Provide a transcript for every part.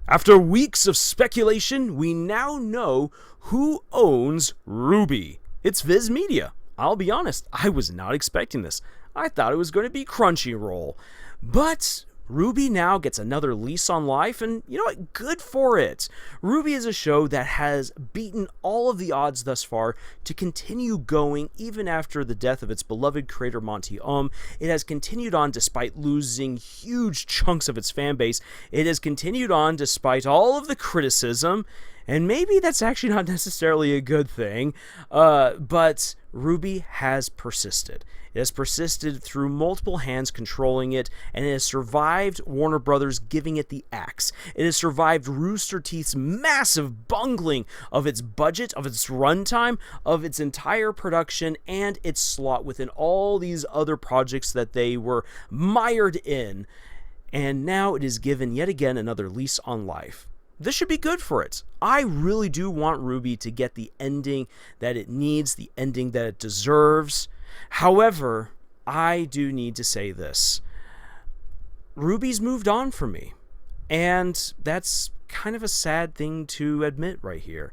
After weeks of speculation, we now know who owns RWBY. It's Viz Media. I'll be honest, I was not expecting this. I thought it was going to be Crunchyroll. But RWBY now gets another lease on life, and you know what? Good for it. RWBY is a show that has beaten all of the odds thus far to continue going even after the death of its beloved creator Monty Oum. It has continued on despite losing huge chunks of its fan base. It has continued on despite all of the criticism, and maybe that's actually not necessarily a good thing, but RWBY has persisted. It has persisted through multiple hands controlling it, and it has survived Warner Brothers giving it the axe. It has survived Rooster Teeth's massive bungling of its budget, of its runtime, of its entire production, and its slot within all these other projects that they were mired in. And now it is given yet again another lease on life. This should be good for it. I really do want RWBY to get the ending that it needs, the ending that it deserves. However, I do need to say this. RWBY's moved on from me, and that's kind of a sad thing to admit right here.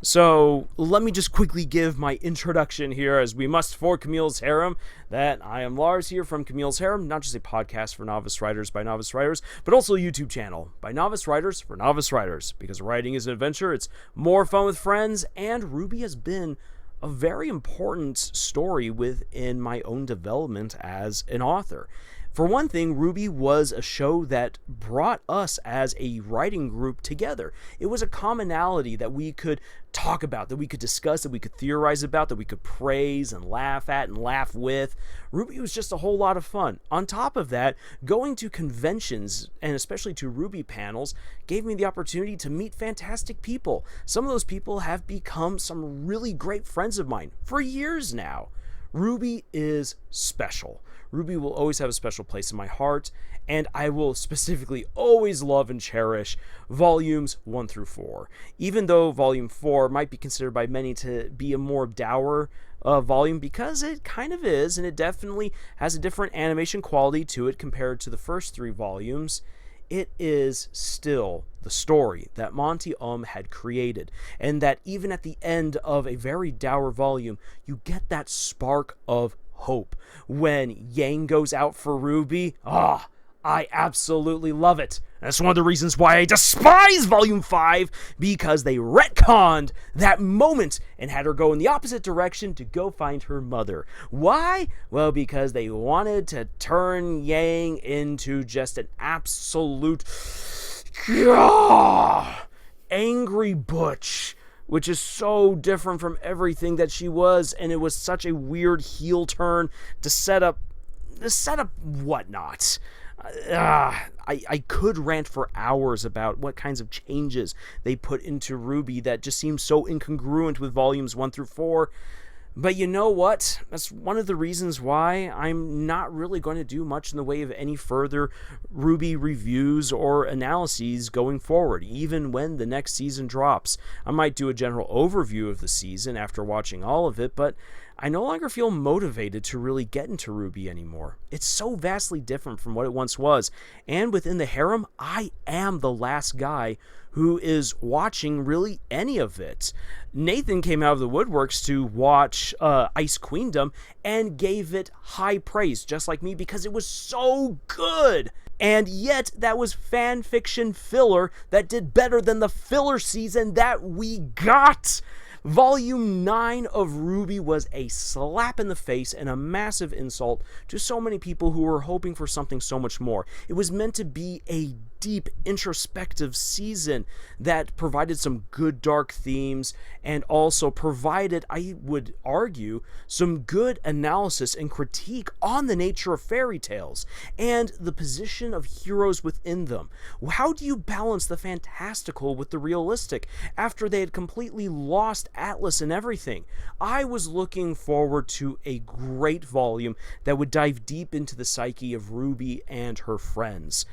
So let me just quickly give my introduction here, as we must for Camille's Harem, that I am Lars here from Camille's Harem, not just a podcast for novice writers by novice writers, but also a YouTube channel by novice writers for novice writers, because writing is an adventure, it's more fun with friends, and RWBY has been a very important story within my own development as an author. For one thing, RWBY was a show that brought us as a writing group together. It was a commonality that we could talk about, that we could discuss, that we could theorize about, that we could praise and laugh at and laugh with. RWBY was just a whole lot of fun. On top of that, going to conventions, and especially to RWBY panels, gave me the opportunity to meet fantastic people. Some of those people have become some really great friends of mine for years now. RWBY is special. RWBY will always have a special place in my heart, and I will specifically always love and cherish volumes 1 through 4. Even though volume 4 might be considered by many to be a more dour volume, because it kind of is, and it definitely has a different animation quality to it compared to the first 3 volumes, it is still the story that Monty Oum had created, and that even at the end of a very dour volume, you get that spark of hope. When Yang goes out for RWBY, I absolutely love it. That's one of the reasons why I despise Volume 5, because they retconned that moment and had her go in the opposite direction to go find her mother. Why? Well, because they wanted to turn Yang into just an absolute angry butch, which is so different from everything that she was, and it was such a weird heel turn to set up whatnot. I could rant for hours about what kinds of changes they put into RWBY that just seems so incongruent with volumes 1 through 4. But you know what? That's one of the reasons why I'm not really going to do much in the way of any further RWBY reviews or analyses going forward, even when the next season drops. I might do a general overview of the season after watching all of it, but I no longer feel motivated to really get into RWBY anymore. It's so vastly different from what it once was. And within the harem, I am the last guy who is watching really any of it. Nathan came out of the woodworks to watch Ice Queendom and gave it high praise, just like me, because it was so good. And yet, that was fan fiction filler that did better than the filler season that we got. Volume 9 of RWBY was a slap in the face and a massive insult to so many people who were hoping for something so much more. It was meant to be a deep, introspective season that provided some good dark themes and also provided, I would argue, some good analysis and critique on the nature of fairy tales and the position of heroes within them. How do you balance the fantastical with the realistic after they had completely lost Atlas and everything? I was looking forward to a great volume that would dive deep into the psyche of RWBY and her friends.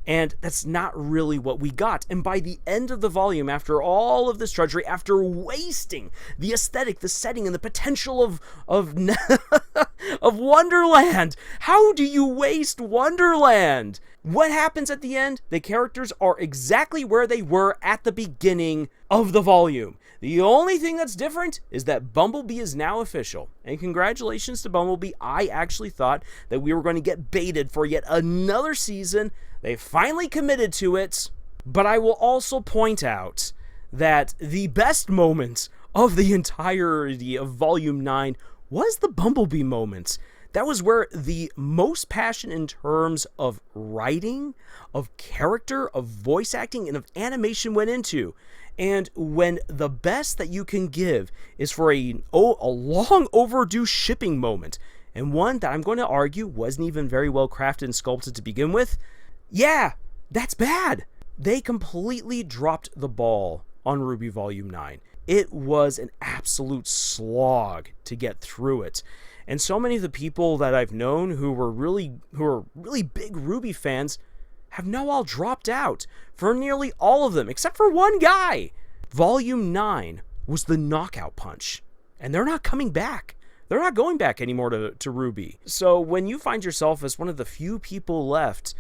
And that's not really what we got. And by the end of the volume, after all of this drudgery, after wasting the aesthetic, the setting, and the potential of of Wonderland, how do you waste Wonderland? What happens at the end? The characters are exactly where they were at the beginning of the volume. The only thing that's different is that Bumblebee is now official. And congratulations to Bumblebee. I actually thought that we were going to get baited for yet another season. They finally committed to it. But I will also point out that the best moment of the entirety of Volume 9 was the Bumblebee moment. That was where the most passion in terms of writing, of character, of voice acting, and of animation went into. And when the best that you can give is for a long overdue shipping moment, and one that I'm going to argue wasn't even very well crafted and sculpted to begin with, yeah, that's bad. They completely dropped the ball on RWBY Volume 9. It was an absolute slog to get through it. And so many of the people that I've known who are really big RWBY fans have now all dropped out for nearly all of them, except for one guy. Volume 9 was the knockout punch, and they're not coming back. They're not going back anymore to RWBY. So when you find yourself as one of the few people left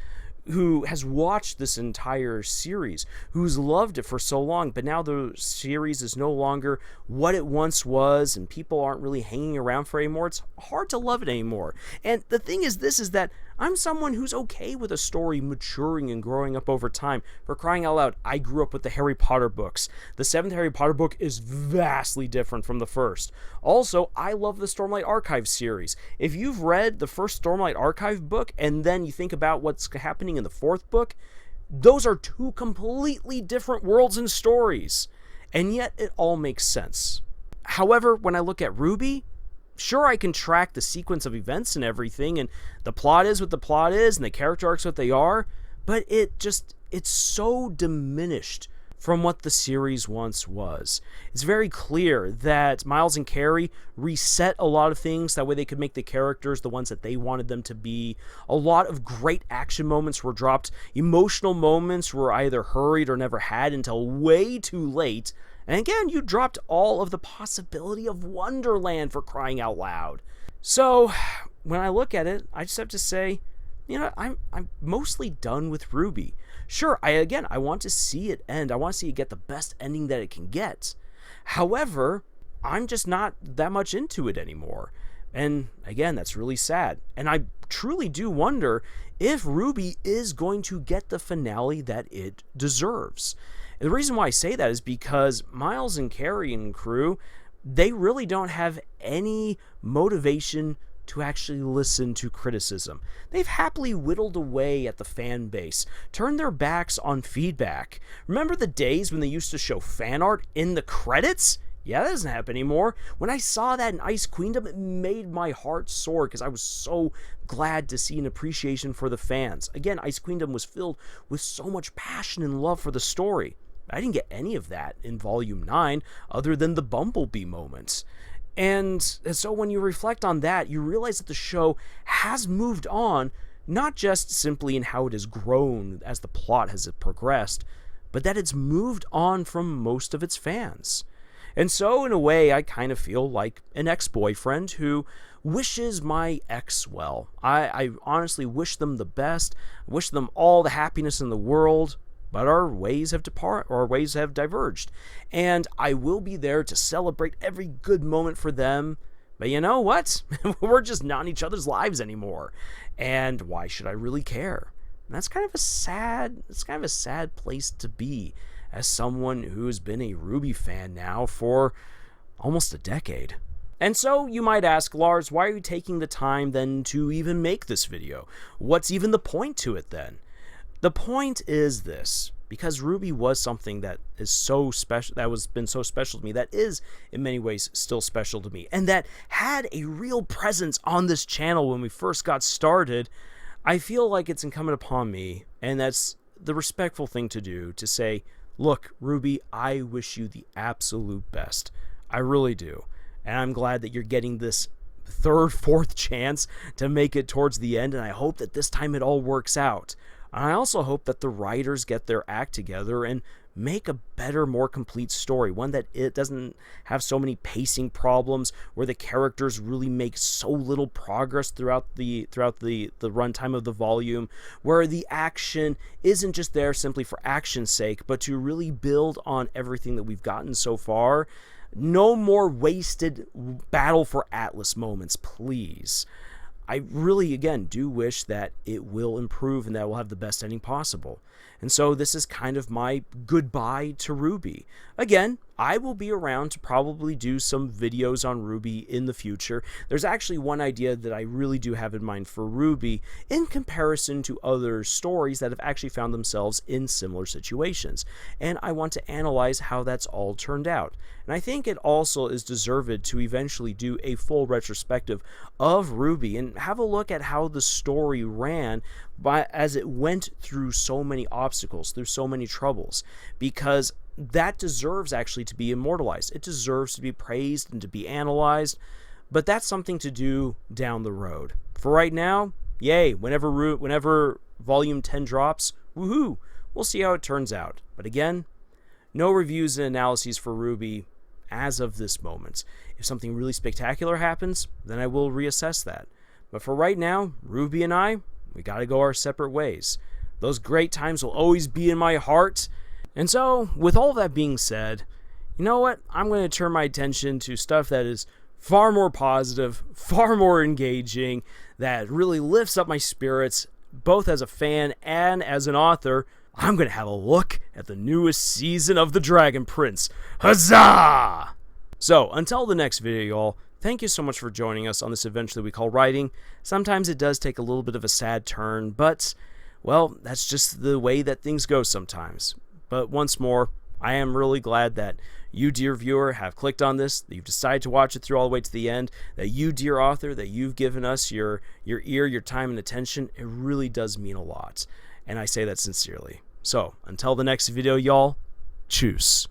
who has watched this entire series, who's loved it for so long, but now the series is no longer what it once was, and people aren't really hanging around for it anymore, it's hard to love it anymore. And the thing is this, is that I'm someone who's okay with a story maturing and growing up over time. For crying out loud, I grew up with the Harry Potter books. The 7th Harry Potter book is vastly different from the first. Also, I love the Stormlight Archive series. If you've read the first Stormlight Archive book, and then you think about what's happening in the 4th book, those are two completely different worlds and stories. And yet, it all makes sense. However, when I look at RWBY, sure, I can track the sequence of events and everything, and the plot is what the plot is, and the character arcs what they are, but it's so diminished from what the series once was. It's very clear that Miles and Carrie reset a lot of things, that way they could make the characters the ones that they wanted them to be. A lot of great action moments were dropped. Emotional moments were either hurried or never had until way too late. And again, you dropped all of the possibility of Wonderland, for crying out loud. So, when I look at it, I just have to say, I'm mostly done with RWBY. Sure, I want to see it end. I want to see it get the best ending that it can get. However, I'm just not that much into it anymore. And again, that's really sad. And I truly do wonder if RWBY is going to get the finale that it deserves. And the reason why I say that is because Miles and Carrie and crew, they really don't have any motivation to actually listen to criticism. They've happily whittled away at the fan base, turned their backs on feedback. Remember the days when they used to show fan art in the credits? Yeah, that doesn't happen anymore. When I saw that in Ice Queendom, it made my heart soar because I was so glad to see an appreciation for the fans. Again, Ice Queendom was filled with so much passion and love for the story. I didn't get any of that in Volume 9 other than the Bumblebee moments. And so when you reflect on that, you realize that the show has moved on, not just simply in how it has grown as the plot has progressed, but that it's moved on from most of its fans. And so, in a way, I kind of feel like an ex-boyfriend who wishes my ex well. I honestly wish them the best, wish them all the happiness in the world, but our ways have diverged. And I will be there to celebrate every good moment for them. But you know what? We're just not in each other's lives anymore. And why should I really care? And that's kind of a sad place to be as someone who's been a RWBY fan now for almost a decade. And so you might ask, Lars, why are you taking the time then to even make this video? What's even the point to it then? The point is this, because RWBY was something that is so special, that was been so special to me, that is in many ways still special to me, and that had a real presence on this channel when we first got started. I feel like it's incumbent upon me, and that's the respectful thing to do, to say, look, RWBY, I wish you the absolute best. I really do. And I'm glad that you're getting this third, fourth chance to make it towards the end, and I hope that this time it all works out. And I also hope that the writers get their act together and make a better, more complete story, one that it doesn't have so many pacing problems, where the characters really make so little progress throughout the runtime of the volume, where the action isn't just there simply for action's sake, but to really build on everything that we've gotten so far. No more wasted Battle for Atlas moments, please. I really, again, do wish that it will improve and that we'll have the best ending possible. And so this is kind of my goodbye to RWBY. Again, I will be around to probably do some videos on RWBY in the future. There's actually one idea that I really do have in mind for RWBY in comparison to other stories that have actually found themselves in similar situations. And I want to analyze how that's all turned out. And I think it also is deserved to eventually do a full retrospective of RWBY and have a look at how the story ran as it went through so many obstacles, through so many troubles, because that deserves actually to be immortalized. It deserves to be praised and to be analyzed, but that's something to do down the road. For right now, yay, whenever Volume 10 drops, woohoo, we'll see how it turns out. But again, no reviews and analyses for RWBY as of this moment. If something really spectacular happens, then I will reassess that. But for right now, RWBY and I, we gotta go our separate ways. Those great times will always be in my heart. And so, with all that being said, you know what? I'm going to turn my attention to stuff that is far more positive, far more engaging, that really lifts up my spirits, both as a fan and as an author. I'm going to have a look at the newest season of The Dragon Prince. Huzzah! So, until the next video, y'all, thank you so much for joining us on this adventure that we call writing. Sometimes it does take a little bit of a sad turn, but, well, that's just the way that things go sometimes. But once more, I am really glad that you, dear viewer, have clicked on this, that you've decided to watch it through all the way to the end, that you, dear author, that you've given us your ear, your time, and attention. It really does mean a lot, and I say that sincerely. So, until the next video, y'all, tschüss.